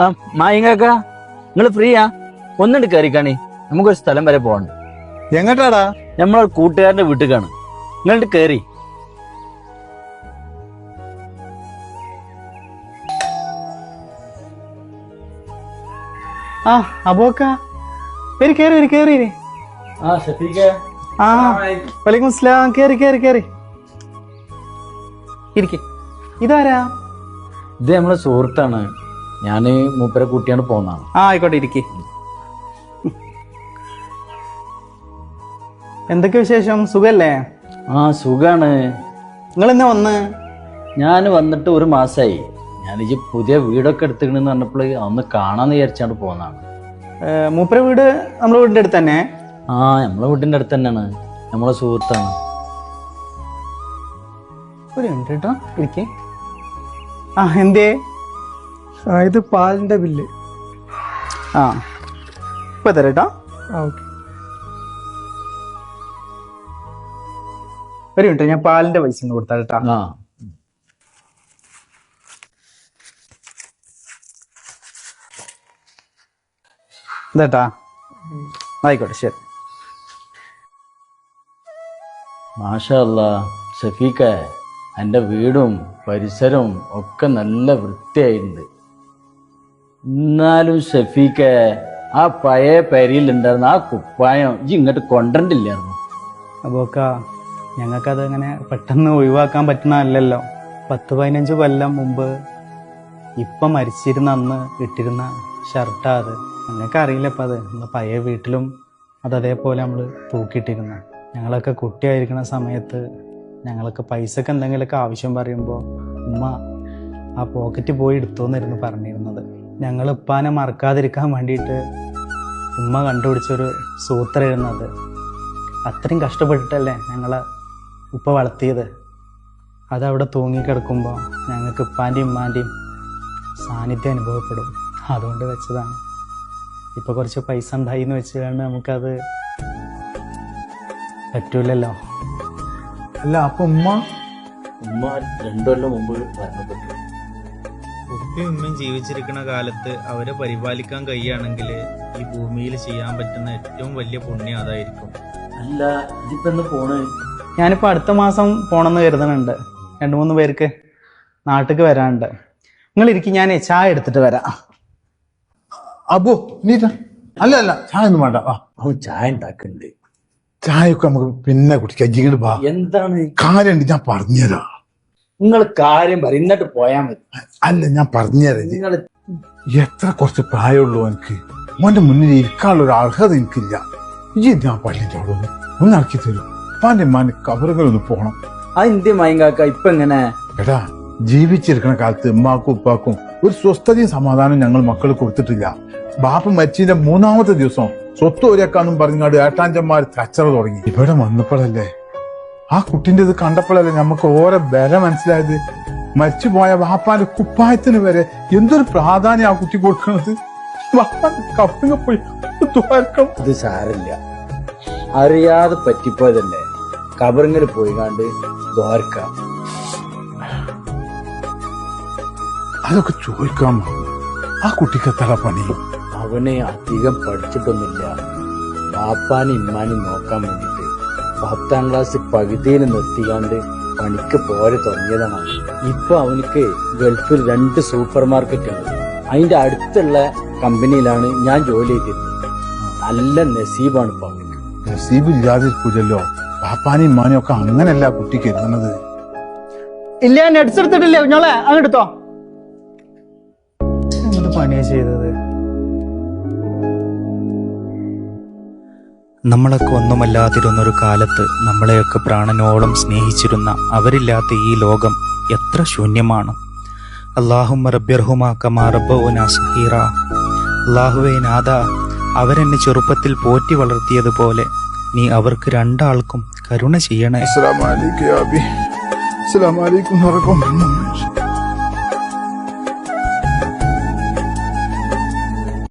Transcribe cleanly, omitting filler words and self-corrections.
ആ മായിങ്ങാക്ക, നിങ്ങള് ഫ്രീയാ? ഒന്നിട്ട് കയറിക്കാണി, നമുക്കൊരു സ്ഥലം വരെ പോകണം. എങ്ങട്ടാടാ? നമ്മളെ കൂട്ടുകാരന്റെ വീട്ടിൽ നിങ്ങളിട്ട് കയറി. ആ അബോക്ക കേറി കേറി. ആ ഷഫീഖ. ആ വലൈക്കും അസ്സലാം. കേറി ഇരിക്കെ. ഇതാരാ? ഇത് നമ്മളെ സുഹൃത്താണ്. ഞാന് മൂപ്പരെ കൂട്ടിയാണ് പോന്നാണ്. ആ ആയിക്കോട്ടെ, ഇരിക്കെ. എന്തൊക്കെ വിശേഷം? സുഖല്ലേ? ആ സുഖാണ്. നിങ്ങൾ എന്നാ വന്ന്? ഞാൻ വന്നിട്ട് ഒരു മാസമായി. ഞാനിജ് പുതിയ വീടൊക്കെ എടുത്തിക്കണെന്ന് പറഞ്ഞപ്പോൾ ഒന്ന് കാണാന്ന് വിചാരിച്ചാണ്ട് പോന്നാണ്. മൂപ്പര വീട് നമ്മളെ വീടിന്റെ അടുത്ത് തന്നെ? ആ നമ്മളെ വീടിന്റെ അടുത്ത് തന്നെയാണ്. നമ്മളെ സുഹൃത്താണ്. ഒരു മിനിറ്റ് കേട്ടോ, ഇരിക്കെ. ആ എന്തേ? ഇത് പാലിന്റെ ബില്ല്. ആ ഇപ്പൊ തരാട്ടോ. ഓക്കെ. ഒരു മിനിറ്റ്, ഞാൻ പാലിന്റെ പൈസ ഒന്ന് കൊടുത്താ കേട്ടാ. ആ ഇതാട്ടാ. ആയിക്കോട്ടെ, ശരി. മാഷാ അല്ലാ ഷഫീഖ, എൻ്റെ വീടും പരിസരവും ഒക്കെ നല്ല വൃത്തിയായിട്ടുണ്ട്. എന്നാലും ഷഫീഖ, ആ പഴയ പരിയിലുണ്ടായിരുന്ന ആ കുപ്പായം ഇങ്ങോട്ട് കൊണ്ടില്ലായിരുന്നു. അപ്പോക്ക ഞങ്ങൾക്കത് അങ്ങനെ പെട്ടെന്ന് ഒഴിവാക്കാൻ പറ്റുന്നതല്ലല്ലോ. 10-15 കൊല്ലം മുമ്പ് ഇപ്പം മരിച്ചിരുന്ന അന്ന് ഇട്ടിരുന്ന ഷർട്ടാ അത്. ഞങ്ങൾക്ക് അറിയില്ല ഇപ്പം അത്. നമ്മൾ പഴയ വീട്ടിലും അതേപോലെ നമ്മൾ തൂക്കിയിട്ടിരുന്ന. ഞങ്ങളൊക്കെ കുട്ടിയായിരിക്കുന്ന സമയത്ത് ഞങ്ങൾക്ക് പൈസക്ക് എന്തെങ്കിലുമൊക്കെ ആവശ്യം പറയുമ്പോൾ ഉമ്മ ആ പോക്കറ്റ് പോയി എടുത്തോന്നായിരുന്നു പറഞ്ഞിരുന്നത്. ഞങ്ങൾ ഉപ്പാനെ മറക്കാതിരിക്കാൻ വേണ്ടിയിട്ട് ഉമ്മ കണ്ടുപിടിച്ചൊരു സൂത്രമായിരുന്നു അത്. അത്രയും കഷ്ടപ്പെട്ടിട്ടല്ലേ ഞങ്ങളെ ഉപ്പ വളർത്തിയത്. അതവിടെ തൂങ്ങിക്കിടക്കുമ്പോൾ ഞങ്ങൾക്ക് ഉപ്പാൻ്റെയും ഉമ്മാൻ്റെയും സാന്നിധ്യം അനുഭവപ്പെടും. അതുകൊണ്ട് വെച്ചതാണ്. ഇപ്പോൾ കുറച്ച് പൈസ ഉണ്ടായി എന്ന് വെച്ച് കഴിഞ്ഞാൽ നമുക്കത് പറ്റൂലല്ലോ. അല്ല അപ്പൊ ഉമ്മ 2 കൊല്ലം മുമ്പ് മരണപ്പെട്ടു. ഉപ്പയും ഉമ്മയും ജീവിച്ചിരിക്കുന്ന കാലത്ത് അവരെ പരിപാലിക്കാൻ കഴിയുകയാണെങ്കിൽ ഈ ഭൂമിയിൽ ചെയ്യാൻ പറ്റുന്ന ഏറ്റവും വലിയ പുണ്യം അതായിരിക്കും. അല്ല ഇതിപ്പോ എന്ന് പോണ്? ഞാനിപ്പോൾ അടുത്ത മാസം പോകണമെന്ന് കരുതുന്നുണ്ട്. 2-3 പേർക്ക് നാട്ടിലേക്ക് വരാനുണ്ട്. നിങ്ങൾ ഇരിക്കും, ഞാൻ ചായ എടുത്തിട്ട് വരാം. അബു നീട്ടാ. അല്ല ചായ ഒന്നും വേണ്ട. അവൻ ചായ ഉണ്ടാക്കുന്നുണ്ട്. ചായയൊക്കെ നമുക്ക് പിന്നെ കുടിക്കാം. ജിങ്ങട് ബാ. എന്താണ് കാര്യമുണ്ട്, ഞാൻ പറഞ്ഞുതരാ. നിങ്ങൾ കാര്യം പറ, എന്നിട്ട് പോയാ മതി. അല്ല ഞാൻ പറഞ്ഞുതരാം. നിങ്ങൾ എത്ര കുറച്ച് പ്രായമുള്ളൂ എനിക്ക്. മോന്റെ മുന്നിൽ ഇരിക്കാനുള്ള ഒരു അർഹത എനിക്കില്ല. ഞാൻ പള്ളിന്റെ അവിടെ ഒന്ന് ഇറക്കി തരും. പാന്റെ മാന് കബറുകളൊന്ന് പോകണം. ആ ഇന്ത്യ മയങ്കാക്ക ഇപ്പൊ എങ്ങനെ? എടാ, ജീവിച്ചിരിക്കുന്ന കാലത്ത് ഉമ്മാക്കും ഉപ്പാക്കും ഒരു സ്വസ്ഥതയും സമാധാനവും ഞങ്ങൾ മക്കൾ കൊടുത്തിട്ടില്ല. ബാപ്പ മരിച്ചതിന്റെ 3-ാമത്തെ ദിവസം സ്വത്ത് ഒരേക്കാന്നും പറഞ്ഞാട് ഏട്ടാഞ്ചന്മാർ കച്ചറ തുടങ്ങി. ഇവിടെ വന്നപ്പോഴല്ലേ, ആ കുട്ടിന്റെ ഇത് കണ്ടപ്പോഴല്ലേ നമുക്ക് ഓരോ വില മനസ്സിലായത്. മരിച്ചുപോയ ബാപ്പാന്റെ കുപ്പായത്തിന് വരെ എന്തൊരു പ്രാധാന്യം ആ കുട്ടി കൊടുക്കണത്. കപ്പിങ്ങ പോയി ഇത് സാരില്ല, അറിയാതെ പറ്റിപ്പോയതല്ലേ. കബറിങ്ങൽ പോയി കണ്ട് ദ്വാരക്ക. അതൊക്കെ ചോദിക്കാൻ ആ കുട്ടിക്ക് എത്ര പണി? അവനെ അധികം പഠിച്ചിട്ടൊന്നുമില്ല. ബാപ്പാനും ഇമ്മാനും നോക്കാൻ വേണ്ടിട്ട് 10ാം ക്ലാസ് പകുതിയിൽ നിർത്തിക്കാണ്ട് പണിക്ക് പോരെ തുടങ്ങിയതാണ്. ഇപ്പൊ അവനിക്ക് ഗൾഫിൽ 2 സൂപ്പർ മാർക്കറ്റ് ഉണ്ട്. അതിന്റെ അടുത്തുള്ള കമ്പനിയിലാണ് ഞാൻ ജോലി ചെയ്തിരുന്നത്. നല്ല നസീബാണ് ഇപ്പൊ അവനിക്ക്. നസീബ് ഇല്ലാതിരിക്കൂലല്ലോ. ബാപ്പാനും ഇമ്മാനും ഒക്കെ അങ്ങനല്ല കുട്ടിക്ക് എഴുതുന്നത്. ഇല്ല, ഞാൻ എടുത്തിട്ടില്ലേ കുഞ്ഞോളെ, അങ്ങെടുത്തോ. എന്ത് പണിയാ ചെയ്തത്? നമ്മളൊക്കെ ഒന്നുമല്ലാതിരുന്നൊരു കാലത്ത് നമ്മളെയൊക്കെ പ്രാണനോളം സ്നേഹിച്ചിരുന്ന അവരില്ലാത്ത ഈ ലോകം എത്ര ശൂന്യമാണ്. അല്ലാഹുമ്മ റബ്ബിർഹുമാ കമാ റബ്ബൗനാ സഗീറാ. അല്ലാഹുവേ നാഥ, അവരെന്നെ ചെറുപ്പത്തിൽ പോറ്റി വളർത്തിയതുപോലെ നീ അവർക്ക് 2 ആൾക്കും കരുണ ചെയ്യണേ. അസ്സലാമു അലൈക്കും യാ അബി. അസ്സലാമു അലൈക്കും വറഹ്മത്തുള്ളാഹി.